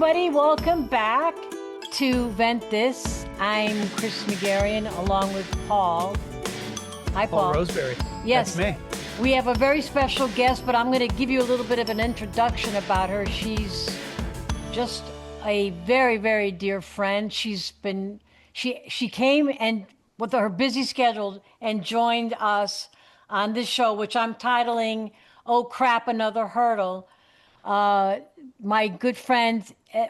everybody. Welcome back to Ventthis. I'm Chris McGarrian along with Paul. Hi, Paul. Paul Roseberry. Yes. That's me. We have a very special guest, but I'm going to give you a little bit of an introduction about her. She's just a very, very dear friend. She came and with her busy schedule and joined us on this show, which I'm titling, Oh Crap, Another Hurdle. My good friend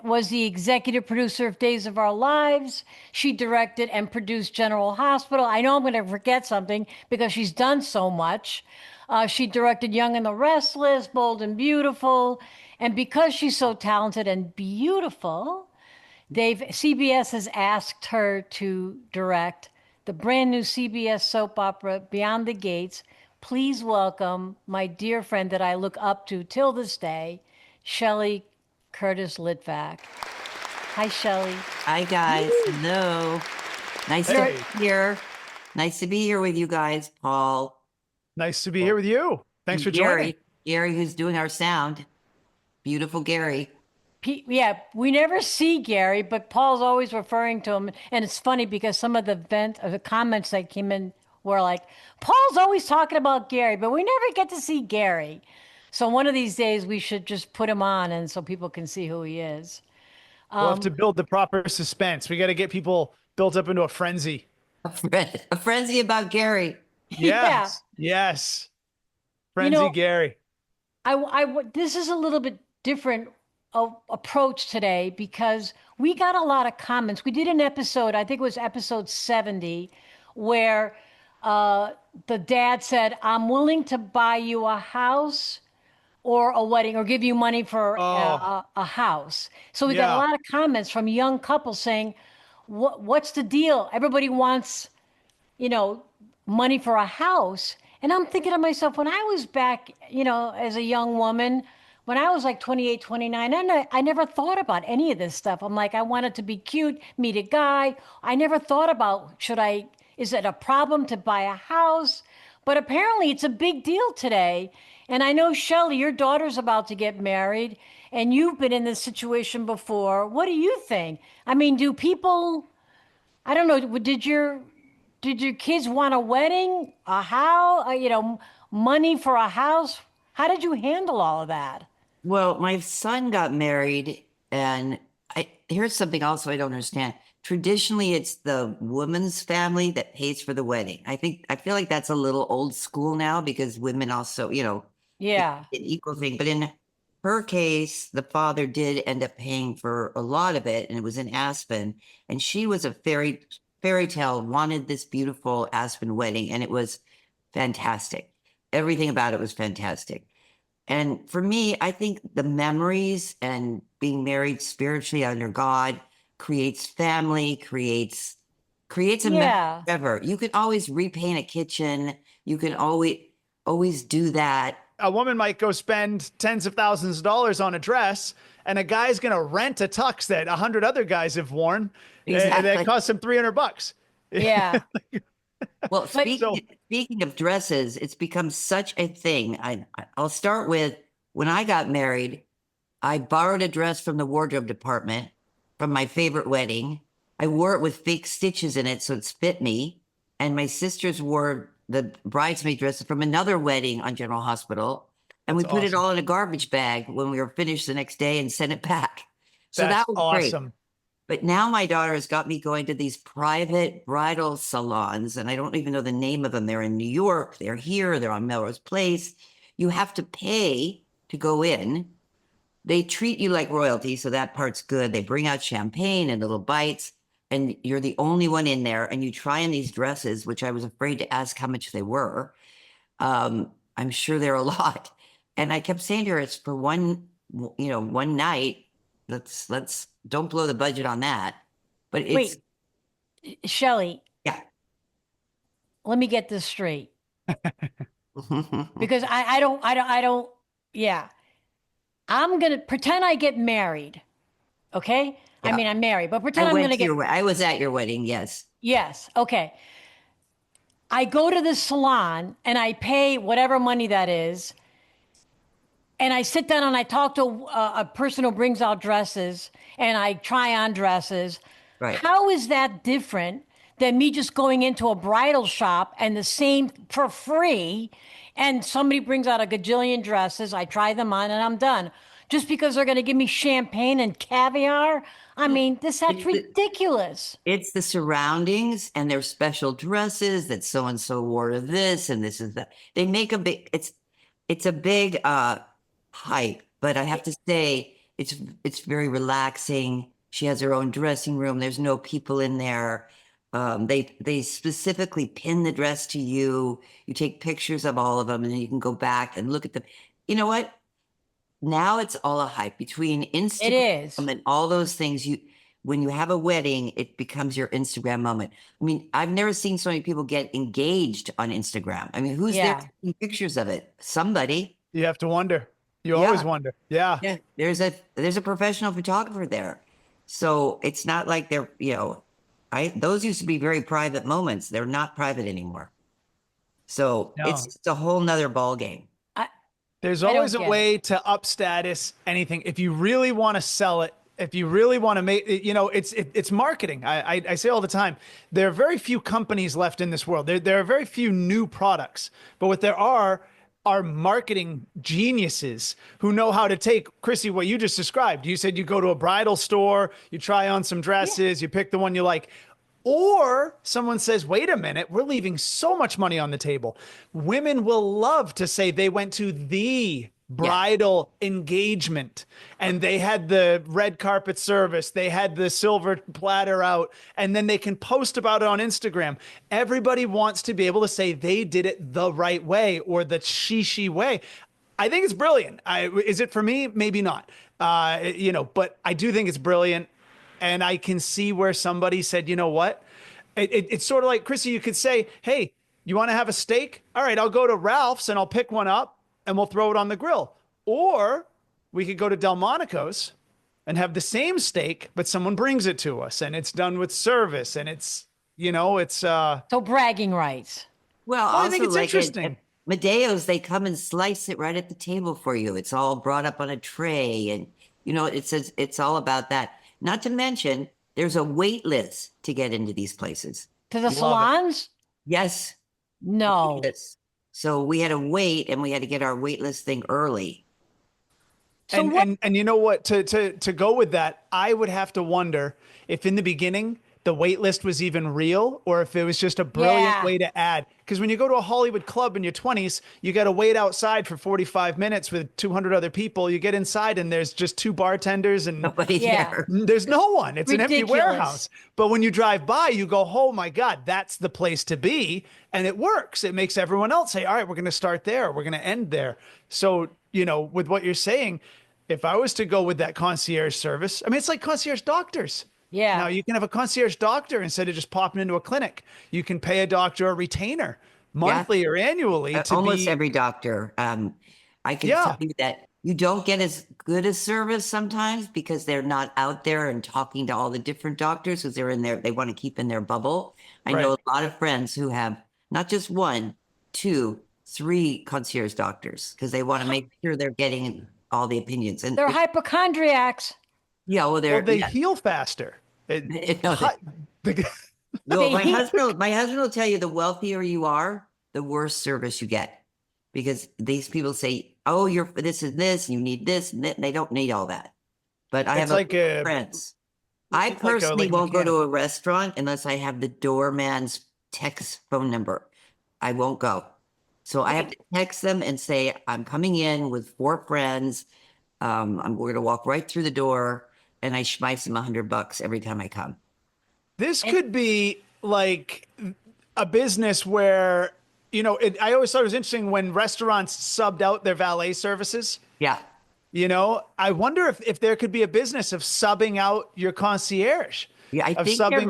was the executive producer of Days of Our Lives. She directed and produced General Hospital. I know I'm going to forget something because she's done so much. She directed Young and the Restless, Bold and Beautiful. And because she's so talented and beautiful, CBS has asked her to direct the brand new CBS soap opera, Beyond the Gates. Please welcome my dear friend that I look up to till this day, Shelley Curtis Litvak. Hi, Shelley. Hi, guys. Hello. Nice to be here. Nice to be here with you guys, Paul. Nice to be here with you. Thanks for joining. Gary, who's doing our sound. Beautiful Gary. Yeah, we never see Gary, but Paul's always referring to him. And it's funny because some of the comments that came in were like, Paul's always talking about Gary, but we never get to see Gary. So one of these days we should just put him on and so people can see who he is. We'll have to build the proper suspense. We got to get people built up into a frenzy. A frenzy about Gary. Yes. Yeah. Yes. Frenzy Gary. This is a little bit different approach today because we got a lot of comments. We did an episode, I think it was episode 70, where the dad said, I'm willing to buy you a house or a wedding or give you money for a house. So we got a lot of comments from young couples saying, what's the deal? Everybody wants, money for a house. And I'm thinking to myself, when I was back, as a young woman, when I was like 28, 29, I never thought about any of this stuff. I'm like, I wanted to be cute, meet a guy. I never thought about, is it a problem to buy a house? But apparently it's a big deal today. And I know, Shelley, your daughter's about to get married, and you've been in this situation before. What do you think? I mean, do people, I don't know, did your kids want a wedding, a house, money for a house? How did you handle all of that? Well, my son got married, and here's something also I don't understand. Traditionally, it's the woman's family that pays for the wedding. I feel like that's a little old school now because women also, Yeah, an equal thing. But in her case, the father did end up paying for a lot of it, and it was in Aspen. And she was a fairy tale, wanted this beautiful Aspen wedding, and it was fantastic. Everything about it was fantastic. And for me, I think the memories and being married spiritually under God creates family, creates a memory forever. You can always repaint a kitchen. You can always do that. A woman might go spend tens of thousands of dollars on a dress, and a guy's going to rent a tux that 100 other guys have worn, and that costs him $300. Yeah. Well, speaking of dresses, it's become such a thing. I'll start with when I got married, I borrowed a dress from the wardrobe department from my favorite wedding. I wore it with fake stitches in it, so it fit me. And my sisters wore the bridesmaid dresses from another wedding on General Hospital. And we put it all in a garbage bag when we were finished the next day and sent it back. So that was awesome. Great. But now my daughter has got me going to these private bridal salons, and I don't even know the name of them. They're in New York, they're here, they're on Melrose Place. You have to pay to go in. They treat you like royalty, so that part's good. They bring out champagne and little bites, and you're the only one in there, and you try on these dresses, which I was afraid to ask how much they were. I'm sure they're a lot. And I kept saying to her, it's for one night. Let's don't blow the budget on that. But it's Shelley. Yeah. Let me get this straight. Because I don't. Yeah. I'm going to pretend I get married. Okay? Yeah. I mean, I'm married, but pretend I'm going to get I was at your wedding, yes. Yes. Okay. I go to the salon and I pay whatever money that is. and I sit down and I talk to a person who brings out dresses and I try on dresses. Right. How is that different than me just going into a bridal shop and the same for free? And somebody brings out a gajillion dresses, I try them on, and I'm done. Just because they're going to give me champagne and caviar? I mean, that's It's the, ridiculous. it's the surroundings and their special dresses that so and so wore to this and this is that. They make a big it's a big hype, but I have to say it's very relaxing. She has her own dressing room. There's no people in there. They specifically pin the dress to you. You take pictures of all of them, and then you can go back and look at them. You know what? Now it's all a hype between It Instagram is. and all those things. When you have a wedding, it becomes your Instagram moment. I mean, I've never seen so many people get engaged on Instagram. I mean, who's there Yeah. taking pictures of it? Somebody. You have to wonder. You always Yeah. wonder. Yeah. Yeah. There's a professional photographer there. So it's not like those used to be very private moments. They're not private anymore. So No. it's just a whole nother ball game. I, There's I always don't a get it. way to up status anything. If you really want to sell it, if you really want to make it, it's marketing. I say all the time, there are very few companies left in this world. There are very few new products, but what there are marketing geniuses who know how to take, Chrissy, what you just described. You said you go to a bridal store, you try on some dresses, you pick the one you like. Or someone says, wait a minute, we're leaving so much money on the table. Women will love to say they went to the bridal engagement and they had the red carpet service, they had the silver platter out, and then they can post about it on Instagram. Everybody wants to be able to say they did it the right way or the she way. I think it's brilliant. Is it for me? Maybe not. But I do think it's brilliant. And I can see where somebody said, you know what? It's sort of like, Chrissy, you could say, hey, you want to have a steak? All right, I'll go to Ralph's and I'll pick one up and we'll throw it on the grill. Or we could go to Delmonico's and have the same steak, but someone brings it to us and it's done with service and it's. So bragging rights. Well, I also think it's like interesting. at Medeo's, they come and slice it right at the table for you. It's all brought up on a tray, and it says it's all about that. Not to mention, there's a wait list to get into these places. To the Love it. salons? Yes, No. yes. So we had to wait, and we had to get our wait list thing early. So and, what? and you know what? To go with that, I would have to wonder if in the beginning the wait list was even real or if it was just a brilliant Yeah. way to add. Because when you go to a Hollywood club in your 20s, you got to wait outside for 45 minutes with 200 other people. You get inside and there's just two bartenders and Nobody Yeah. there. there's no one. It's an empty Ridiculous. warehouse. But when you drive by, you go, oh my God, that's the place to be. And it works. It makes everyone else say, all right, we're going to start there. We're going to end there. So, with what you're saying, if I was to go with that concierge service, I mean, it's like concierge doctors. Yeah. Now you can have a concierge doctor instead of just popping into a clinic. You can pay a doctor a retainer monthly or annually to Almost be. every doctor. I can Yeah. tell you that you don't get as good a service sometimes because they're not out there and talking to all the different doctors because they're in there. They want to keep in their bubble. I know a lot of friends who have not just one, two, three concierge doctors because they want to make sure they're getting all the opinions. And They're hypochondriacs. yeah, well, Well, they heal faster. No, They my heat- husband will tell you the wealthier you are, the worse service you get. Because these people say, oh, this is this, and you need this, and that. And they don't need all that. But I have like a- friends. I like a- personally like won't go to mechanic. a restaurant unless I have the doorman's text phone number. I won't go. So I have to text them and say, I'm coming in with 4 friends. We're going to walk right through the door, and I schmeiss them $100 every time I come. This could be like a business where, I always thought it was interesting when restaurants subbed out their valet services. Yeah. I wonder if there could be a business of subbing out your concierge. Yeah, I of think there subbing-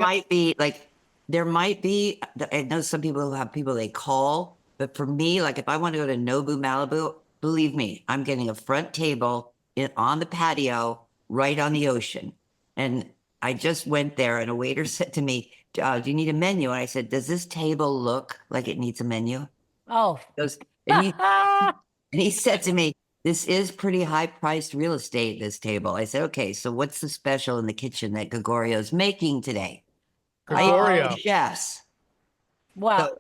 might be, I know some people who have people they call, but for me, like if I want to go to Nobu Malibu, believe me, I'm getting a front table on the patio right on the ocean. And I just went there and a waiter said to me, do you need a menu? And I said, does this table look like it needs a menu? Oh. He goes, and he said to me, this is pretty high priced real estate, this table. I said, okay, so what's the special in the kitchen that Gregorio's making today? I even know the Gregorio. chefs. So Wow.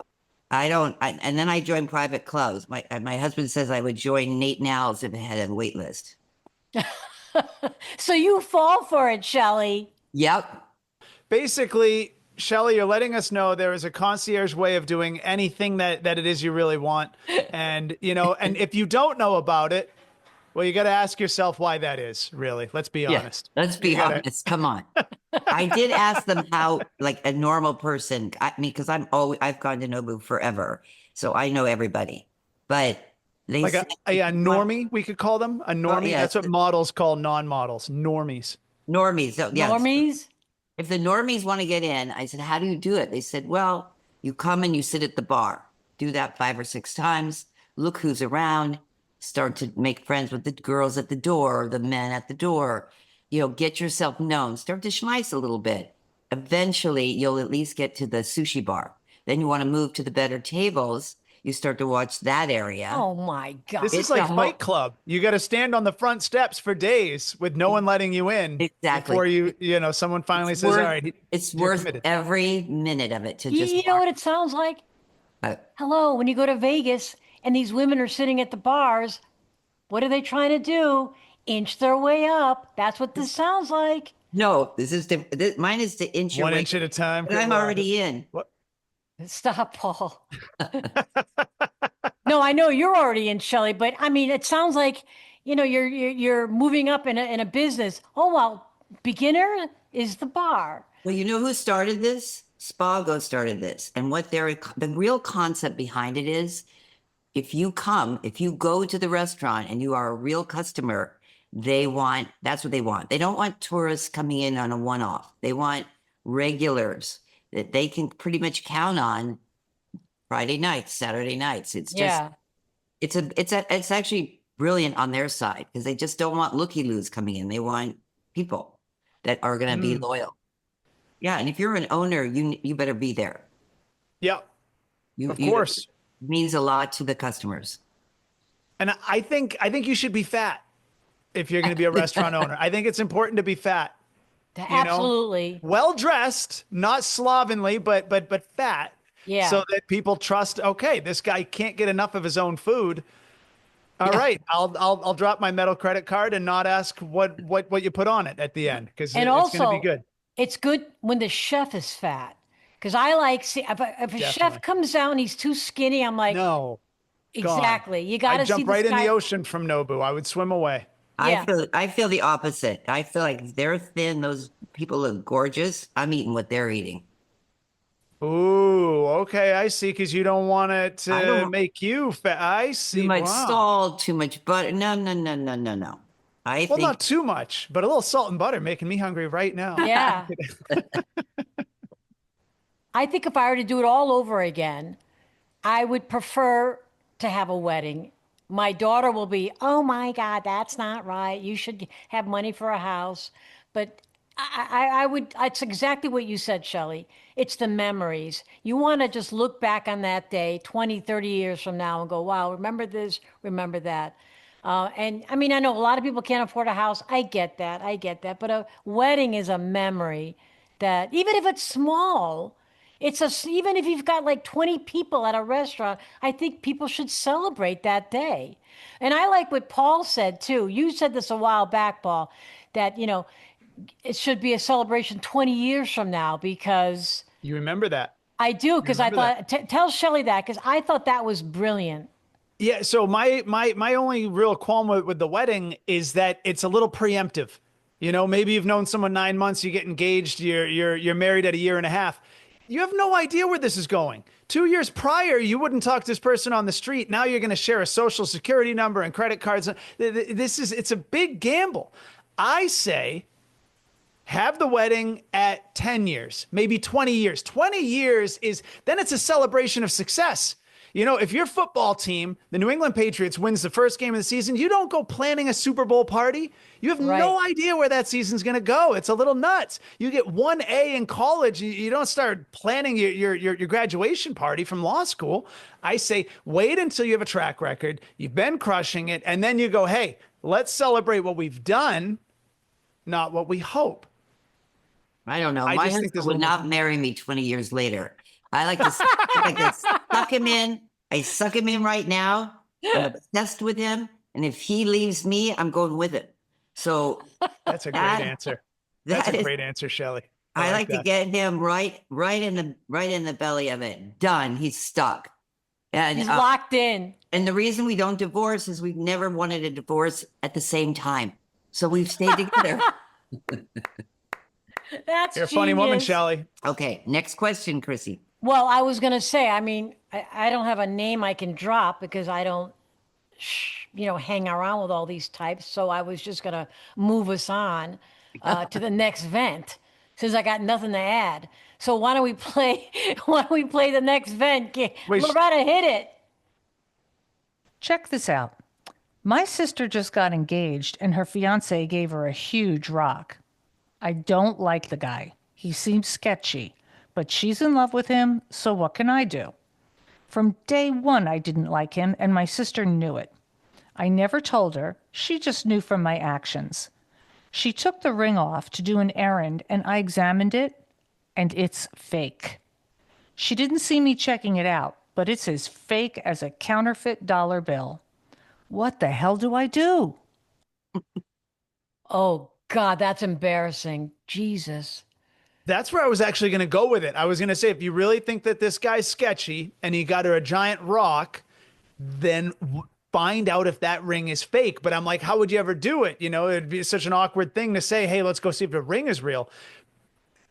and then I joined private clubs. My husband says I would join Nate Now's if it had a wait list. So you fall for it, Shelley. Yep. Basically, Shelly, you're letting us know there is a concierge way of doing anything that it is you really want. And, and if you don't know about it, well, you got to ask yourself why that is, really. Let's be Yeah. honest. Let's You be gotta, honest. Come on. I did ask them how, like a normal person, I mean, because I've gone to Nobu forever, so I know everybody. But they like said, a if you want, normie, we could call them a oh, normie. yes, That's what models call non-models, normies. normies. So, yes, Normies? if the normies want to get in, I said, how do you do it? They said, well, you come and you sit at the bar, do that 5 or 6 times, look who's around, start to make friends with the girls at the door, the men at the door, get yourself known, start to schmeiss a little bit. Eventually, you'll at least get to the sushi bar. Then you want to move to the better tables. You start to watch that area. Oh my This God. is It's a like Fight whole, Club. You got to stand on the front steps for days with no one letting you in exactly. before someone It's finally says, "All worth, right, it's you're worth committed." every minute of it to You, just you know watch. what it sounds like? Uh, Hello, when you go to Vegas and these women are sitting at the bars, what are they trying to do? Inch their way up. That's what this sounds like. No, this is mine is to inch your One way, inch at a time. but Good I'm Lord. already in. What? Stop, Paul. No, I know you're already in, Shelley, but I mean, it sounds like, you're moving up in a business. Oh, well, beginner is the bar. Well, you know who started this? Spago started this, and the real concept behind it is, if you go to the restaurant and you are a real customer, that's what they want. They don't want tourists coming in on a one-off. They want regulars that they can pretty much count on Friday nights, Saturday nights. It's just Yeah. it's actually brilliant on their side because they just don't want looky-loos coming in. They want people that are going to be Mm, loyal. Yeah, and if you're an owner, you better be there. yeah, You of you course. means a lot to the customers. And I think you should be fat if you're going to be a restaurant owner. I think it's important to be fat. you know, Absolutely. well dressed, not slovenly, but fat, Yeah. so that people trust. Okay, this guy can't get enough of his own food. All Yeah. right, I'll drop my metal credit card and not ask what you put on it at the end because And it's going to be also, good. it's good when the chef is fat. Because I like, see, if a chef Definitely. comes out and he's too skinny, I'm like, No, gone. exactly. You got I'd to see jump this right in the guy. ocean from Nobu. I would swim away. Yeah. I feel the opposite. I feel like if they're thin, those people look gorgeous. I'm eating what they're eating. Ooh, okay, I see. Because you don't want it I don't to want make you fat. I too see. much Wow. salt, too much butter. No, no, no, no, no, no. I Well, think not too much, but a little salt and butter making me hungry right now. Yeah. I think if I were to do it all over again, I would prefer to have a wedding. My daughter will be, oh my God, that's not right. You should have money for a house. But I would, it's exactly what you said, Shelley. It's the memories. You want to just look back on that day 20, 30 years from now and go, wow, remember this, remember that. And I mean, I know a lot of people can't afford a house. I get that. I get that. But a wedding is a memory that, even if it's small, even if you've got like 20 people at a restaurant, I think people should celebrate that day. And I like what Paul said too. You said this a while back, Paul, that, it should be a celebration 20 years from now because You remember that? I do, You because I remember that? thought, tell Shelley that, because I thought that was brilliant. Yeah, so my only real qualm with the wedding is that it's a little preemptive. Maybe you've known someone 9 months, you get engaged, you're married at a year and a half. You have no idea where this is going. 2 years prior, you wouldn't talk to this person on the street. Now you're going to share a social security number and credit cards. It's a big gamble. I say have the wedding at 10 years, maybe 20 years. 20 years then it's a celebration of success. If your football team, the New England Patriots, wins the first game of the season, you don't go planning a Super Bowl party. You have Right. no idea where that season's going to go. It's a little nuts. You get 1A in college. You don't start planning your graduation party from law school. I say wait until you have a track record. You've been crushing it. And then you go, hey, let's celebrate what we've done, not what we hope. I don't know. I My just think husband there's a would little not marry me 20 years later. I like to suck him in. I suck him in right now. I'm obsessed with him. And if he leaves me, I'm going with it. So That's a great that, answer. That's that a is, great answer, Shelley. I like to that. get him right in the belly of it. Done. He's stuck. And He's locked in. and the reason we don't divorce is we've never wanted a divorce at the same time. So we've stayed together. That's You're a funny woman, genius. Shelley. Okay, next question, Chrissy. Well, I was going to say, I mean, I don't have a name I can drop because I don't, hang around with all these types. So I was just going to move us on to the next vent since I got nothing to add. So why don't we play, why don't we play the next vent? Wait, Loretta, hit it. Check this out. My sister just got engaged and her fiance gave her a huge rock. I don't like the guy. He seems sketchy, but she's in love with him, so what can I do? From day one, I didn't like him, and my sister knew it. I never told her. She just knew from my actions. She took the ring off to do an errand, and I examined it, and it's fake. She didn't see me checking it out, but it's as fake as a counterfeit dollar bill. What the hell do I do? Oh, God, that's embarrassing. Jesus. That's where I was actually going to go with it. I was going to say, if you really think that this guy's sketchy and he got her a giant rock, then find out if that ring is fake. But I'm like, how would you ever do it? It'd be such an awkward thing to say, hey, let's go see if the ring is real.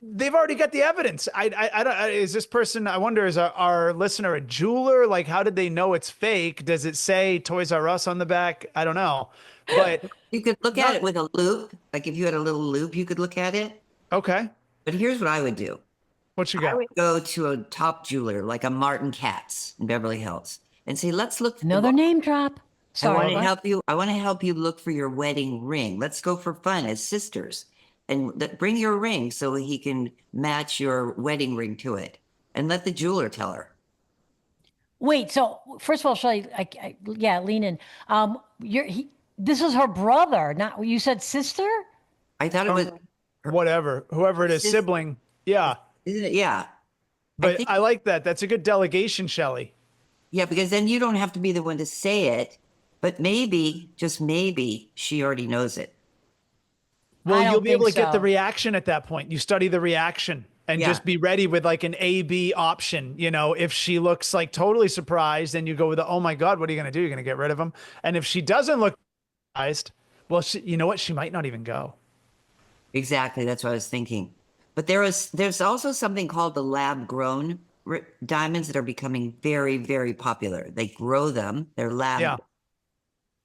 They've already got the evidence. I don't, is this person, I wonder, is our listener a jeweler? Like, how did they know it's fake? Does it say Toys R Us on the back? I don't know. But You could look at it with a loop. Like if you had a little loop, you could look at it. okay. But here's what I would do. What you I got? would go to a top jeweler like a Martin Katz in Beverly Hills and say, let's look. Another name drop. I want Sorry. to help you. I want to help you look for your wedding ring. Let's go for fun as sisters and bring your ring so he can match your wedding ring to it and let the jeweler tell her. Wait, so first of all, Shelley, yeah, lean in. This is her brother, not, you said sister? I thought it was, Whatever, whoever it is, Sis- sibling. Yeah. isn't it? Yeah. But I like that. That's a good delegation, Shelley. Yeah, because then you don't have to be the one to say it, but maybe, just maybe, she already knows it. I Well, don't you'll be able to think get the so. reaction at that point. You study the reaction and Yeah. just be ready with like an A-B option. If she looks like totally surprised, then you go with the, oh my God, what are you going to do? You're going to get rid of him. And if she doesn't look surprised, well, you know what? She might not even go. Exactly. That's what I was thinking. But there's also something called the lab grown diamonds that are becoming very, very popular. They grow them. They're lab. Yeah.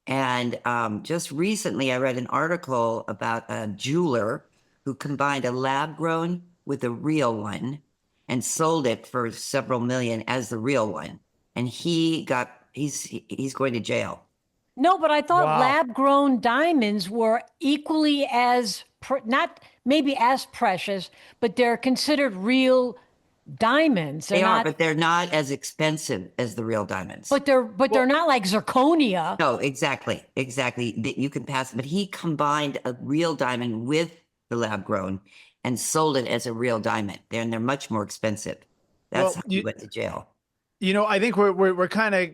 And just recently, I read an article about a jeweler who combined a lab grown with a real one and sold it for several million as the real one. And he's going to jail. No, but I thought Wow. lab-grown diamonds were equally as, not maybe as precious, but they're considered real diamonds. They They're are, not, but they're not as expensive as the real diamonds. but they're not like zirconia. No, exactly. You can pass it, but he combined a real diamond with the lab grown and sold it as a real diamond. They're much more expensive. That's Well, how he went to jail. I think we're kind of,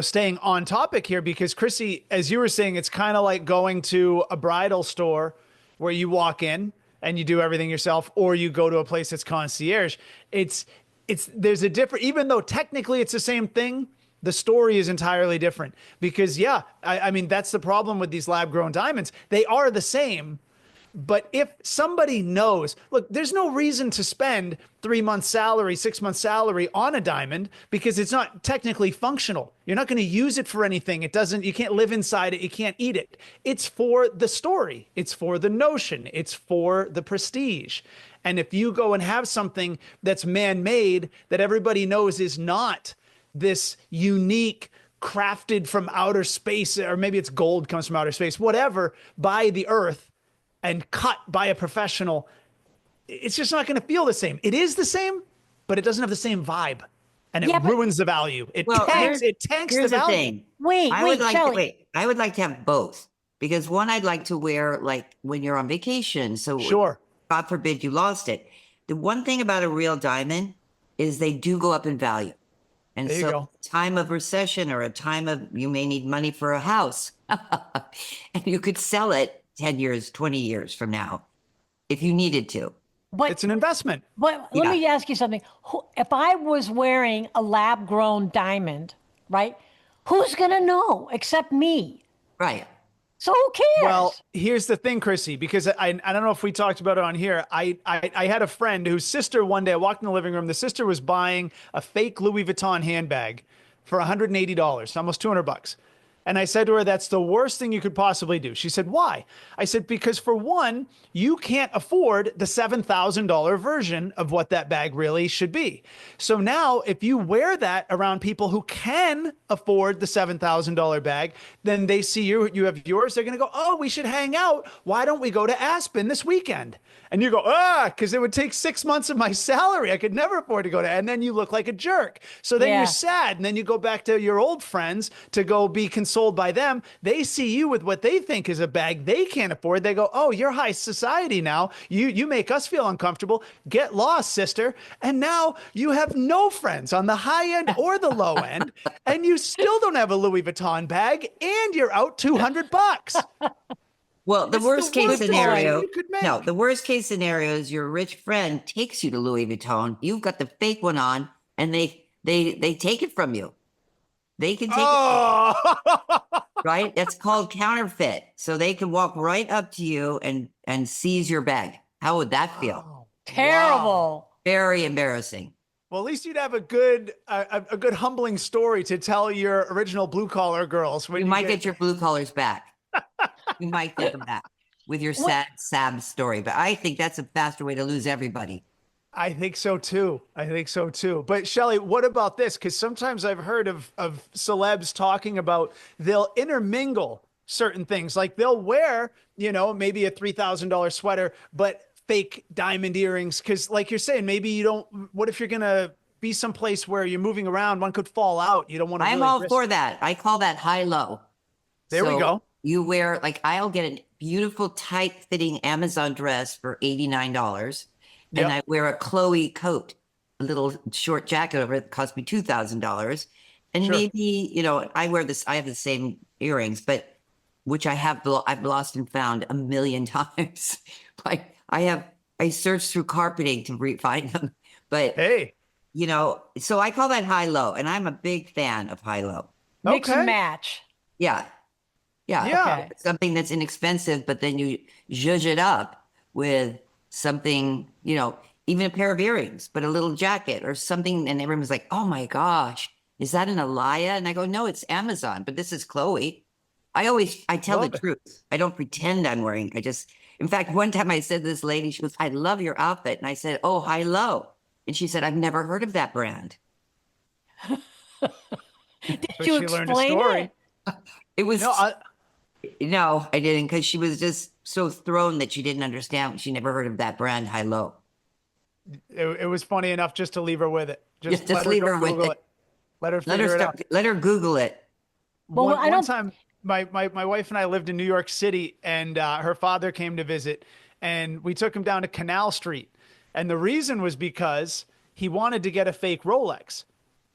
staying on topic here because Chrissy, as you were saying, it's kind of like going to a bridal store where you walk in and you do everything yourself, or you go to a place that's concierge. There's a different, even though technically it's the same thing, the story is entirely different because I mean, that's the problem with these lab grown diamonds. They are the same. But if somebody knows, look, there's no reason to spend 3 months salary, 6 months salary on a diamond because it's not technically functional. You're not going to use it for anything. You can't live inside it. You can't eat it. It's for the story. It's for the notion. It's for the prestige. And if you go and have something that's man-made that everybody knows is not this unique, crafted from outer space, or maybe it's gold comes from outer space, whatever, by the earth and cut by a professional, it's just not going to feel the same. It is the same, but it doesn't have the same vibe, and it Yeah, but ruins the value. It Well, tanks. It tanks the here's the value. thing. wait, I would wait, like to Shelley. wait. I would like to have both because one I'd like to wear like when you're on vacation. So Sure. God forbid you lost it. The one thing about a real diamond is they do go up in value. And There you so go. time of recession or a time of you may need money for a house and you could sell it 10 years, 20 years from now if you needed to. But It's an investment. let Yeah. me ask you something. If I was wearing a lab grown diamond, right? Who's going to know except me? Right. So who Well, cares? here's the thing, Chrissy, because I don't know if we talked about it on here. I had a friend whose sister one day I walked in the living room. The sister was buying a fake Louis Vuitton handbag for $180, almost 200 bucks. And I said to her, that's the worst thing you could possibly do. She said, why? I said, because for one, you can't afford the $7,000 version of what that bag really should be. So now, if you wear that around people who can afford the $7,000 bag, then they see you have yours. They're going to go, oh, we should hang out. Why don't we go to Aspen this weekend? And you go, because it would take 6 months of my salary. I could never afford to go to, and then you look like a jerk. So then you're Yeah. sad. And then you go back to your old friends to go be consoled by them. They see you with what they think is a bag they can't afford. They go, oh, you're high society now. You make us feel uncomfortable. Get lost, sister. And now you have no friends on the high end or the low end. And you still don't have a Louis Vuitton bag and you're out 200 bucks. Well, the It's worst the case worst scenario, decision you could make. no, the worst case scenario is your rich friend takes you to Louis Vuitton. You've got the fake one on, and they take it from you. They can take it, Oh, right? That's called counterfeit. So they can walk right up to you and seize your bag. How would that feel? Terrible. Very embarrassing. well, at least you'd have a good humbling story to tell your original blue collar girls. When You might get your blue collars back. You might get them back with your sad story. But I think that's a faster way to lose everybody. I think so too. I think so too. But Shelley, what about this? Because sometimes I've heard of celebs talking about they'll intermingle certain things. Like they'll wear, maybe a $3,000 sweater, but fake diamond earrings. Because like you're saying, maybe you don't. What if you're gonna be someplace where you're moving around? One could fall out. You don't want to. I'm really all risk. for that. I call that high low. There we go. You wear, like, I'll get a beautiful, tight fitting Amazon dress for $89. Yep. And I wear a Chloe coat, a little short jacket over it that cost me $2,000. And Sure. maybe, I wear this, I have the same earrings, but which I've lost and found a million times. Like I searched through carpeting to find them. But, Hey. so I call that high low. And I'm a big fan of high low. Mix Okay. and match. Yeah. Yeah. Yeah. Okay. Something that's inexpensive, but then you zhuzh it up with something, even a pair of earrings, but a little jacket or something. And everyone's like, oh my gosh, is that an Alaya? And I go, no, it's Amazon, but this is Chloe. I tell Love the it. truth. I don't pretend I'm wearing. In fact, one time I said to this lady, she goes, I love your outfit. And I said, oh, high low. And she said, I've never heard of that brand. But You she learned a explain story. it? It was, No, no, I didn't. Cause she was just so thrown that she didn't understand. She never heard of that brand, high low. it was funny enough just to leave her with it. Just let leave go her with Google it. Let her Let figure her it out. start, let her Google it. Well, one, I one don't- time my wife and I lived in New York City, and her father came to visit, and we took him down to Canal Street. And the reason was because he wanted to get a fake Rolex.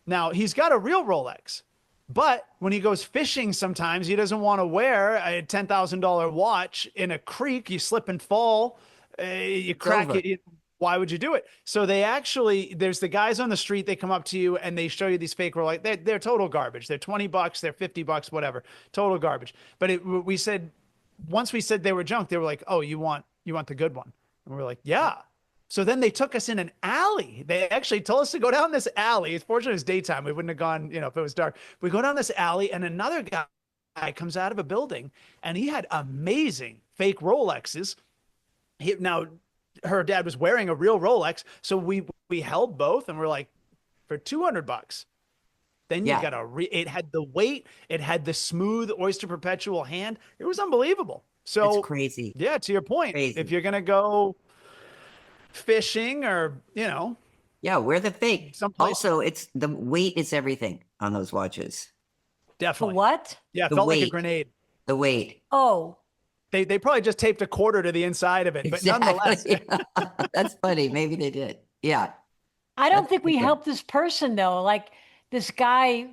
Now, he's got a real Rolex, but when he goes fishing, sometimes he doesn't want to wear a $10,000 watch in a creek. You slip and fall, you crack over. it. Why would you do it? So there's the guys on the street, they come up to you and they show you these fake Rolex. They're total garbage. They're 20 bucks, they're 50 bucks, whatever. Total garbage. But once we said they were junk, they were like, oh, you want the good one? And we were like, yeah. So then they took us in an alley. They actually told us to go down this alley. It's fortunate it's daytime. We wouldn't have gone, if it was dark. We go down this alley and another guy comes out of a building and he had amazing fake Rolexes. Now, her dad was wearing a real Rolex. So we held both and we're like, for 200 bucks, then you Yeah, gotta it had the weight, it had the smooth oyster perpetual hand. It was unbelievable. it's So crazy. yeah, to your point, if Crazy. you're gonna go fishing or, Yeah, wear the fake. someplace, Also, it's the weight is everything on those watches. The definitely. what? Yeah, it The felt like a weight, grenade. the weight. Oh, They probably just taped a quarter to the inside of it, but nonetheless, Exactly. That's funny. Maybe they did. Yeah, I that's don't think we pretty good. helped this person though. Like this guy,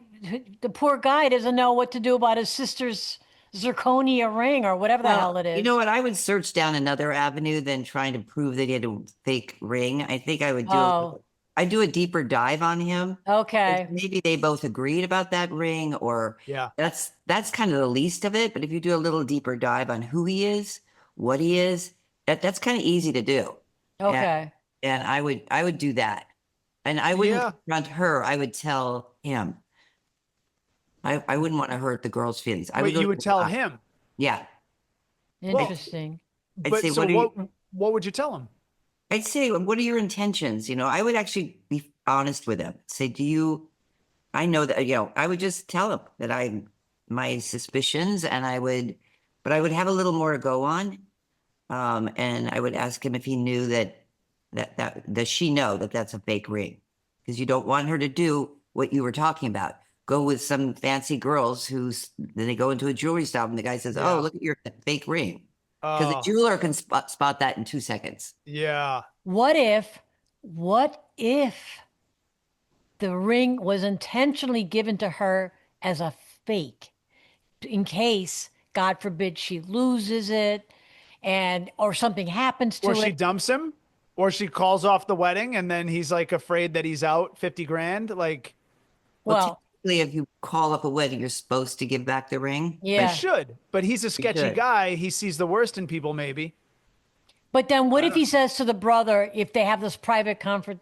the poor guy doesn't know what to do about his sister's zirconia ring or whatever the hell Well, it you know is. what? I would search down another avenue than trying to prove that he had a fake ring. I think I would Oh, I do a deeper dive on him. 'Cause okay. maybe they both agreed about that ring, or yeah. that's kind of the least of it. But if you do a little deeper dive on who he is, what he is, that's kind of easy to do. And Okay. and I would do that. And I wouldn't Yeah. confront her. I would tell him. I wouldn't want to hurt the girl's feelings. I would Wait, go you to would the tell guy. him. Yeah. I'd, Well, Interesting. I'd but say, so what are you? what would you tell him? I'd say, what are your intentions? I would actually be honest with him. Say, I know that, I would just tell him that my suspicions, but I would have a little more to go on. And I would ask him if he knew does she know that that's a fake ring? Because you don't want her to do what you were talking about. Go with some fancy girls then they go into a jewelry shop and the guy says, "Oh, Yeah. look at your fake ring." Because a Oh, jeweler can spot that in 2 seconds. yeah. What if, what if the ring was intentionally given to her as a fake in case, God forbid, she loses it and or something happens Or to she it? dumps him, or she calls off the wedding and then he's like afraid that he's out 50 grand. Like Well, Well, typically, if you call up a wedding, you're supposed to give back the ring. you But yeah. should, but he's a you sketchy should. guy. He sees the worst in people, maybe. But then what I if don't he know. says to the brother, if they have this private conference,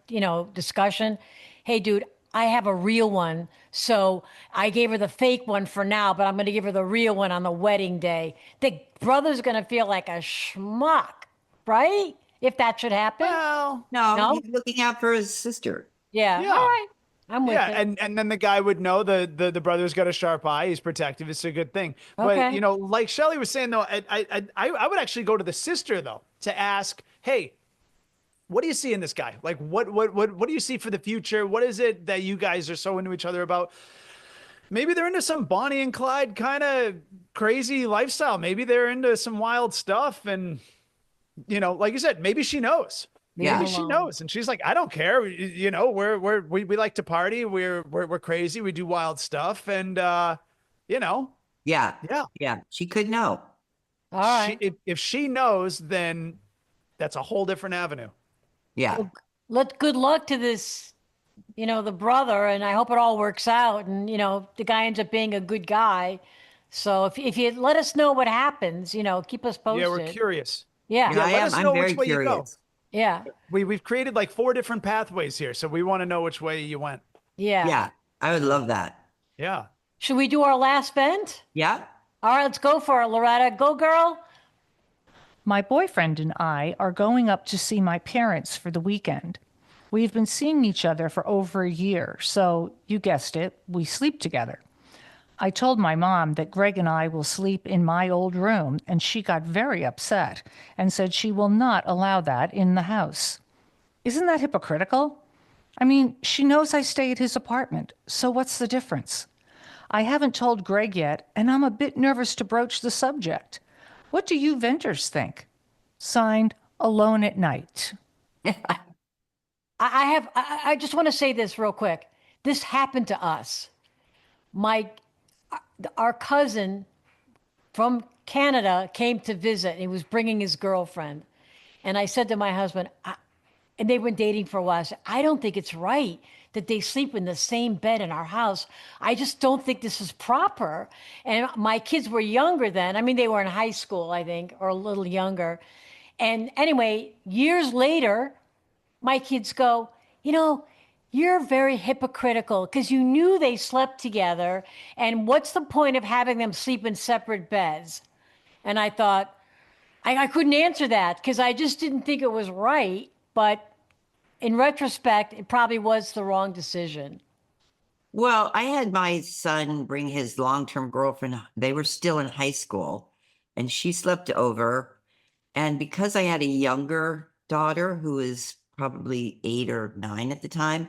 discussion, hey, dude, I have a real one. So I gave her the fake one for now, but I'm going to give her the real one on the wedding day. The brother's going to feel like a schmuck, right? If that should happen. Well, No, No? he's looking out for his sister. Yeah. All yeah. right. I'm with Yeah, it. and then the guy would know the brother's got a sharp eye. He's protective. It's a good thing. But Okay. like Shelly was saying though, I would actually go to the sister though to ask, hey, what do you see in this guy? Like, what do you see for the future? What is it that you guys are so into each other about? Maybe they're into some Bonnie and Clyde kind of crazy lifestyle. Maybe they're into some wild stuff, and like you said, maybe she knows. Leave him Maybe Yeah, she alone. knows, and she's like, I don't care. We like to party. We're crazy. We do wild stuff, and you know, yeah, yeah. yeah. She could know. All She right. if she knows, then that's a whole different avenue. Yeah, Well, good luck to this, the brother, and I hope it all works out. And, the guy ends up being a good guy. So if you let us know what happens, keep us Yeah, we're posted. curious. Yeah. yeah. Yeah, I let am. us I'm know which very way you go. curious. Yeah. We've created like 4 different pathways here, so we want to know which way you went. Yeah. Yeah, I would love that. Yeah. Should we do our last vent? Yeah, All right, let's go for it, Loretta. Go, girl. My boyfriend and I are going up to see my parents for the weekend. We've been seeing each other for over a year, so you guessed it, we sleep together. I told my mom that Greg and I will sleep in my old room, and she got very upset and said she will not allow that in the house. Isn't that hypocritical? I mean, she knows I stay at his apartment, so what's the difference? I haven't told Greg yet, and I'm a bit nervous to broach the subject. What do you Ventthis think? Signed, Alone at Night. I just want to say this real quick. This happened to us. My, our cousin from Canada came to visit. And he was bringing his girlfriend. And I said to my husband, and they've been dating for a while. I said, I don't think it's right that they sleep in the same bed in our house. I just don't think this is proper. And my kids were younger then. I mean, they were in high school, I think, or a little younger. And anyway, years later, my kids go, you're very hypocritical because you knew they slept together. And what's the point of having them sleep in separate beds? And I thought, I couldn't answer that because I just didn't think it was right. But in retrospect, it probably was the wrong decision. Well, I had my son bring his long-term girlfriend. They were still in high school, and she slept over. And because I had a younger daughter who was probably 8 or 9 at the time,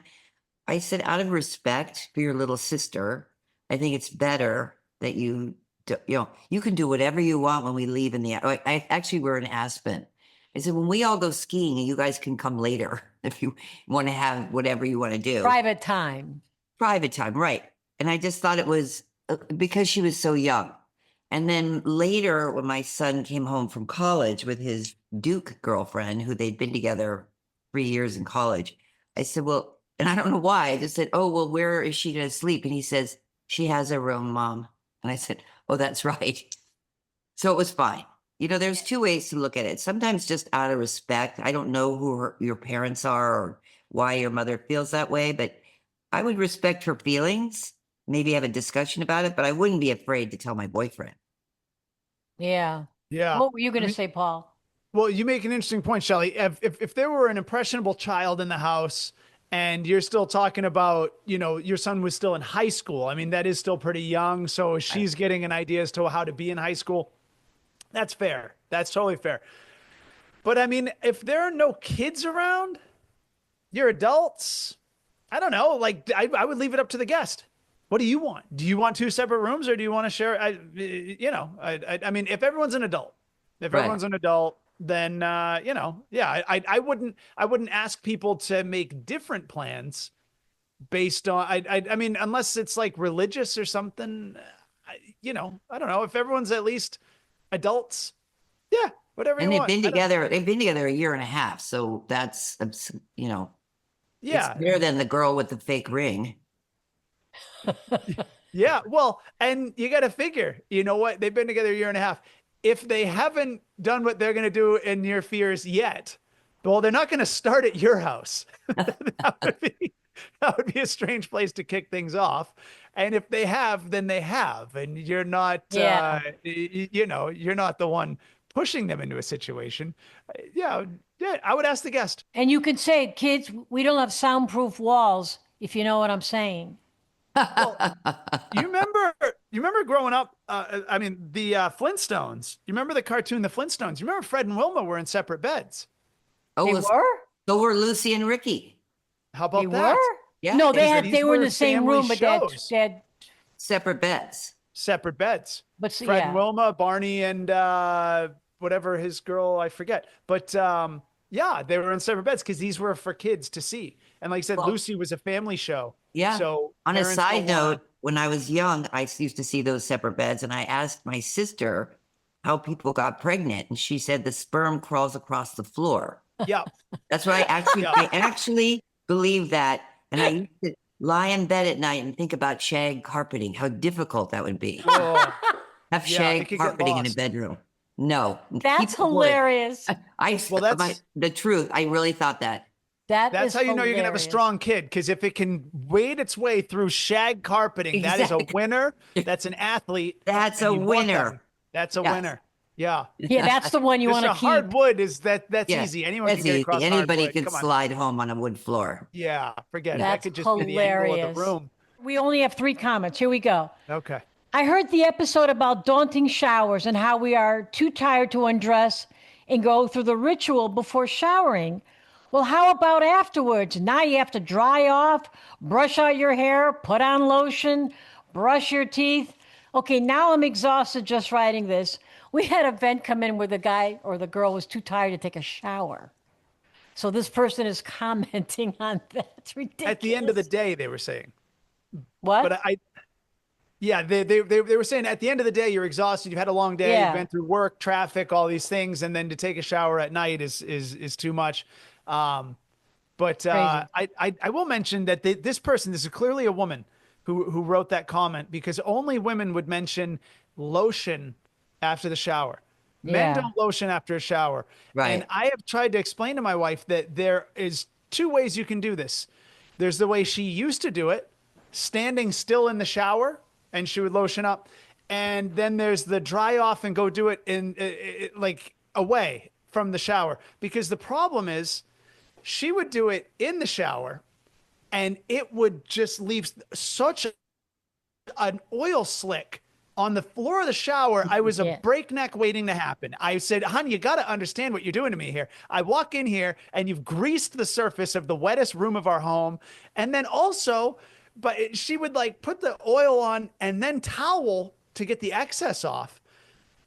I said, out of respect for your little sister, I think it's better that you can do whatever you want when we leave in the. I actually we're in Aspen. I said, when we all go skiing, you guys can come later if you want to have whatever you want to do. Private time. Private time, right. And I just thought it was because she was so young. And then later, when my son came home from college with his Duke girlfriend, who they'd been together 3 years in college, I said, well, and I don't know why, I just said, oh, well, where is she going to sleep? And he says, she has a room, Mom. And I said, oh, that's right. So it was fine. There's two ways to look at it. Sometimes just out of respect. I don't know who your parents are or why your mother feels that way, but I would respect her feelings, maybe have a discussion about it, but I wouldn't be afraid to tell my boyfriend. Yeah. Yeah. What were you going I to mean, say, Paul? well, you make an interesting point, Shelley. If there were an impressionable child in the house and you're still talking about, your son was still in high school, I mean, that is still pretty young. So Right. she's getting an idea as to how to be in high school. That's fair. That's totally fair. But I mean, if there are no kids around, you're adults. I don't know. Like, I would leave it up to the guest. What do you want? Do you want two separate rooms, or do you want to share? I mean, if everyone's an adult, Right. then yeah, I wouldn't ask people to make different plans based on. I mean, unless it's like religious or something. I don't know. If everyone's at least adults, yeah, whatever And you they've want. been I don't. together, they've been together a year and a half. So it's Yeah, better than the girl with the fake ring. yeah, well, and you got to figure, you know what? They've been together a year and a half. If they haven't done what they're going to do in your fears yet, well, they're not going to start at your house. that would be that would be a strange place to kick things off. And if they have, then they have, and you're not, Yeah. you're not the one pushing them into a situation. Yeah, yeah, I would ask the guest. And you could say, kids, we don't have soundproof walls, if you know what I'm saying. Well, you remember growing up, I mean, the Flintstones. You remember the cartoon, the Flintstones? You remember Fred and Wilma were in separate beds. Oh, They well, were? so were Lucy and Ricky. How They about were? that? Yeah, No, they were These they were in were the same family room, but shows. they had, separate beds. Separate beds. but Fred and yeah. Wilma, Barney and whatever his girl, I forget. But yeah, they were in separate beds because these were for kids to see. And like I said, Well, Lucy was a family show. yeah. So On a parents side don't want note, to. when I was young, I used to see those separate beds, and I asked my sister how people got pregnant, and she said the sperm crawls across the floor. Yeah, That's what I actually, yeah. I actually believe that, and I used to lie in bed at night and think about shag carpeting, how difficult that would be. Oh, Have yeah, it shag could get carpeting in a lost. bedroom. No, keep That's it wood. hilarious. Well, that's The truth. I really thought that. That That's is how you know you're gonna have a hilarious. strong kid, because if it can wade its way through shag carpeting, that is a Exactly. winner. That's an athlete, That's and a you want that one. winner. That's a Yes. winner. Yeah. Yeah, that's the one you Just want to a keep. hardwood is that's Yeah, easy. Anyone that's can get easy. across Anybody hardwood. can Come on. slide home on a wood floor. Yeah, forget it. That That's could just be the angle of the hilarious. room. We only have 3 comments. Here we go. Okay. I heard the episode about daunting showers and how we are too tired to undress and go through the ritual before showering. Well, how about afterwards? Now you have to dry off, brush out your hair, put on lotion, brush your teeth. Okay, now I'm exhausted just writing this. We had a vent come in where the guy or the girl was too tired to take a shower. So this person is commenting on that. It's ridiculous. At the end of the day, they were saying. What? But yeah, they were saying at the end of the day, you're exhausted. You've had a long day. You've Yeah. been through work, traffic, all these things, and then to take a shower at night is too much. Um, But Crazy. I will mention that this person, this is clearly a woman who wrote that comment, because only women would mention lotion after the shower. Men Yeah. don't lotion after a shower. And Right. I have tried to explain to my wife that there is 2 ways you can do this. There's the way she used to do it, standing still in the shower, and she would lotion up. And then there's the dry off and go do it in like away from the shower. Because the problem is, she would do it in the shower, and it would just leave such an oil slick on the floor of the shower. I was a Yeah. breakneck waiting to happen. I said, honey, you got to understand what you're doing to me here. I walk in here and you've greased the surface of the wettest room of our home. And then also, she would like put the oil on and then towel to get the excess off.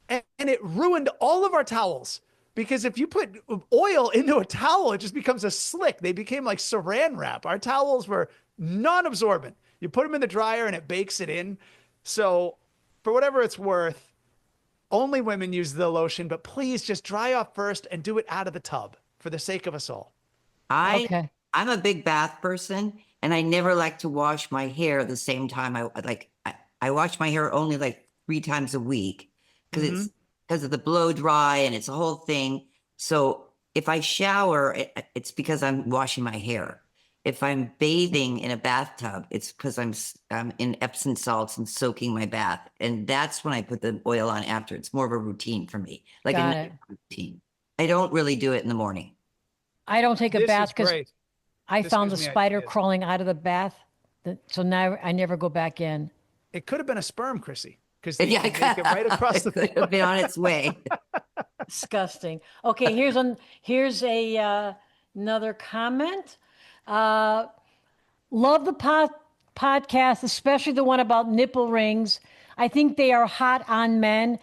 And it ruined all of our towels. Because if you put oil into a towel, it just becomes a slick. They became like saran wrap. Our towels were non-absorbent. You put them in the dryer and it bakes it in. So for whatever it's worth, only women use the lotion, but please just dry off first and do it out of the tub for the sake of us all. Okay. I'm a big bath person, and I never like to wash my hair at the same time. I wash my hair only like 3 times a week because it's because of the blow dry and it's a whole thing. So if I shower, it's because I'm washing my hair. If I'm bathing in a bathtub, it's because I'm in Epsom salts and soaking my bath. And that's when I put the oil on after. It's more of a routine for me, like Got a it. night routine. I don't really do it in the morning. I don't take a This bath is because great. I This found the gives me spider ideas. crawling out of the bath. So now I never go back in. It could have been a sperm, Chrissy, because Yeah, they make it right across the it could have been on its way. Disgusting. Okay, here's another comment. Love the podcast, especially the one about nipple rings. I think they are hot on men.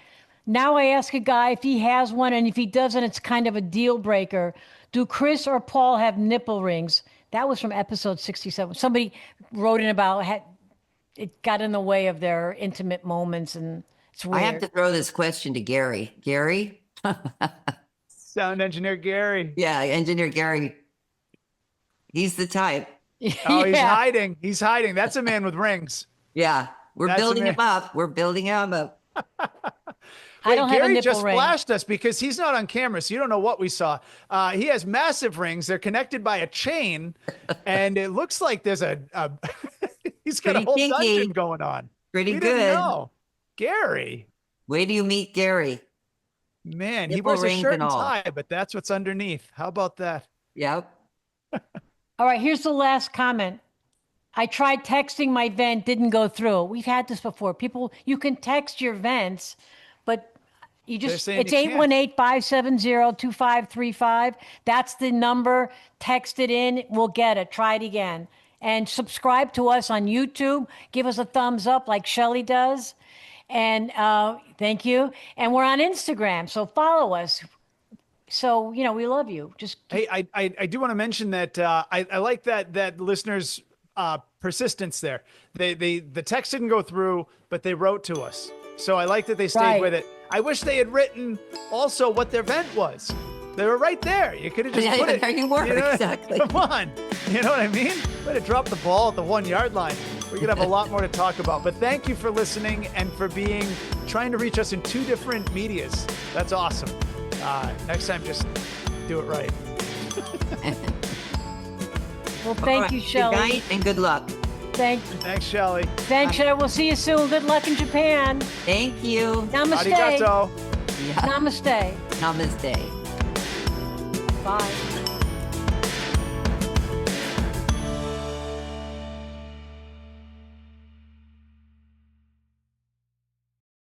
Now I ask a guy if he has one, and if he doesn't, it's kind of a deal breaker. Do Chris or Paul have nipple rings? That was from episode 67. Somebody wrote in about it got in the way of their intimate moments, and it's I have weird. to throw this question to Gary. Gary? sound engineer Gary. Yeah, engineer Gary. He's the type. Oh, he's Yeah. hiding. He's hiding. That's a man with rings. Yeah, we're That's building him amazing. up. We're building him up. I don't have a Gary nipple just ring. flashed us because he's not on camera, so you don't know what we saw. He has massive rings. They're connected by a chain, and it looks like there's he's got Pretty a whole kinky. dungeon going on. Pretty We good. didn't know. Gary, Wait till you meet Gary. man, he Nipple wears a rings shirt and and all. tie, but that's what's underneath. How about that? Yep. All right, here's the last comment. I tried texting my vent, didn't go through. We've had this before. People, you can text your vents, but you They're just, saying it's you can't. 818-570-2535. That's the number. Text it in. We'll get it. Try it again. And subscribe to us on YouTube. Give us a thumbs up like Shelly does. And thank you. And we're on Instagram, so follow us. So, we love you. Just Hey, I do want to mention that I like that listeners' persistence there. The text didn't go through, but they wrote to us. So I like that they stayed Right. with it. I wish they had written also what their vent was. They were right there. You could have just Yeah, put it. there you were, exactly. Come on. You know what I mean? Way to drop the ball at the 1 yard line. We're going to have a lot more to talk about. But thank you for listening and for trying to reach us in 2 different medias. That's awesome. Next time, just do it right. well, All thank right, you, Good Shelly. night and good luck. Thanks, Shelly. Thanks, Shelly. We'll see you soon. Good luck in Japan. Thank you. Namaste. Arigato. Yeah. Namaste. Namaste. Bye.